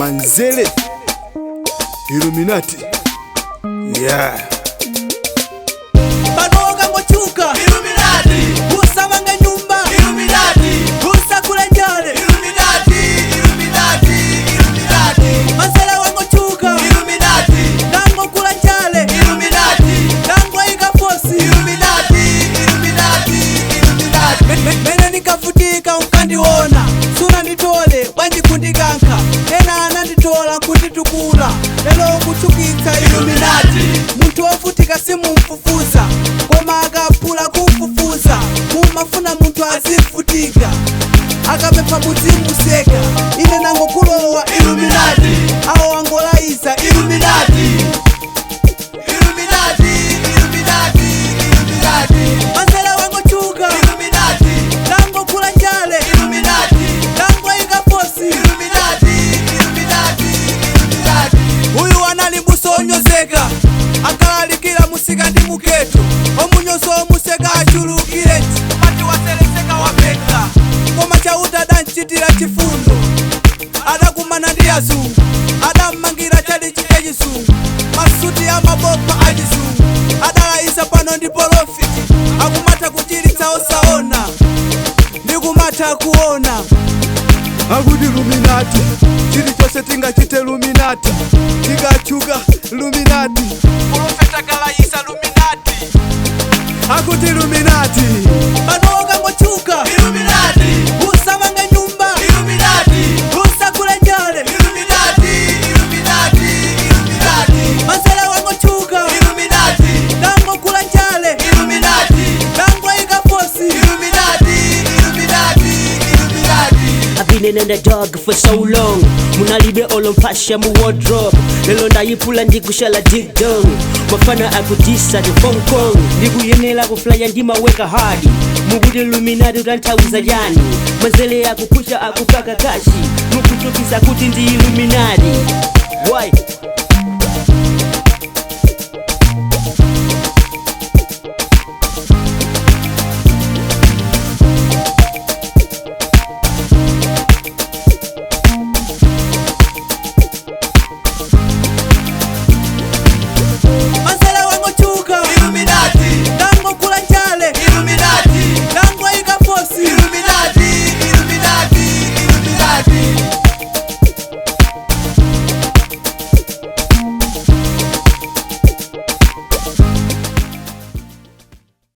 Manzele Illuminati. Yeah. Panoka ngochuka Illuminati. Usamanga nyumba Illuminati. Usakule njale Illuminati. Illuminati. Illuminati. Manzele wango chuka Illuminati. Dango kula njale Illuminati. Dango ikafosi Illuminati. Illuminati. Illuminati. Mene nikafutika ukandiona Suna nitole wanji kundiganka Ena ananditola kunditukula Lelo kuchukika Illuminati. Muntu wafutika simu mfufuza Koma akapula kufufuza Mumafuna muntu azifutika Akapepa muzimu seka Ine nango kulowa Illuminati. Awo angolaisa Illuminati. Illuminati. Illuminati. Illuminati. Manzele wango chuka Illuminati. Dango kula njale Illuminati. Dango ikafosi Illuminati. Illuminati. Illuminati. Uyu analimbuso onyozeka Akalalikila musika ndi muketo Omunyoso omuseka achulukile Mati waseleseka wapeka Koma chauta adanchitira chifundo Adakumana ndi azungu Adammangira chali chike chisungu Masuti ya mabopa achizungu Adalaisa pano ndi profiti Akumata kuchilitsa osaona Ndikumata kuona Akuti Illuminati. Chili chose tingachite Illuminati. Tikachuka Illuminati. Profeta kalaisa Illuminati. Akuti Illuminati. Panoka ngochuka Illuminati. Usamanga nyumba Illuminati. Usakule njale Illuminati. Illuminati. Illuminati. Manzele wango chuka Illuminati. Dango kula njale Illuminati. Dango ikafosi Illuminati. Illuminati. Illuminati. I've been in the dog for so long. Munalibe olompasha mu wardrobe. Lelo ndayipula ndikushala dig dong. Mafana akutisa the Hong Kong. Ndikuyenela kuflya ndimaweka hadi. Mukuti Illuminati utanthawiza yani. Manzele akukusha akukaka kashi. Mukutukisa kuti ndi Illuminati. Why?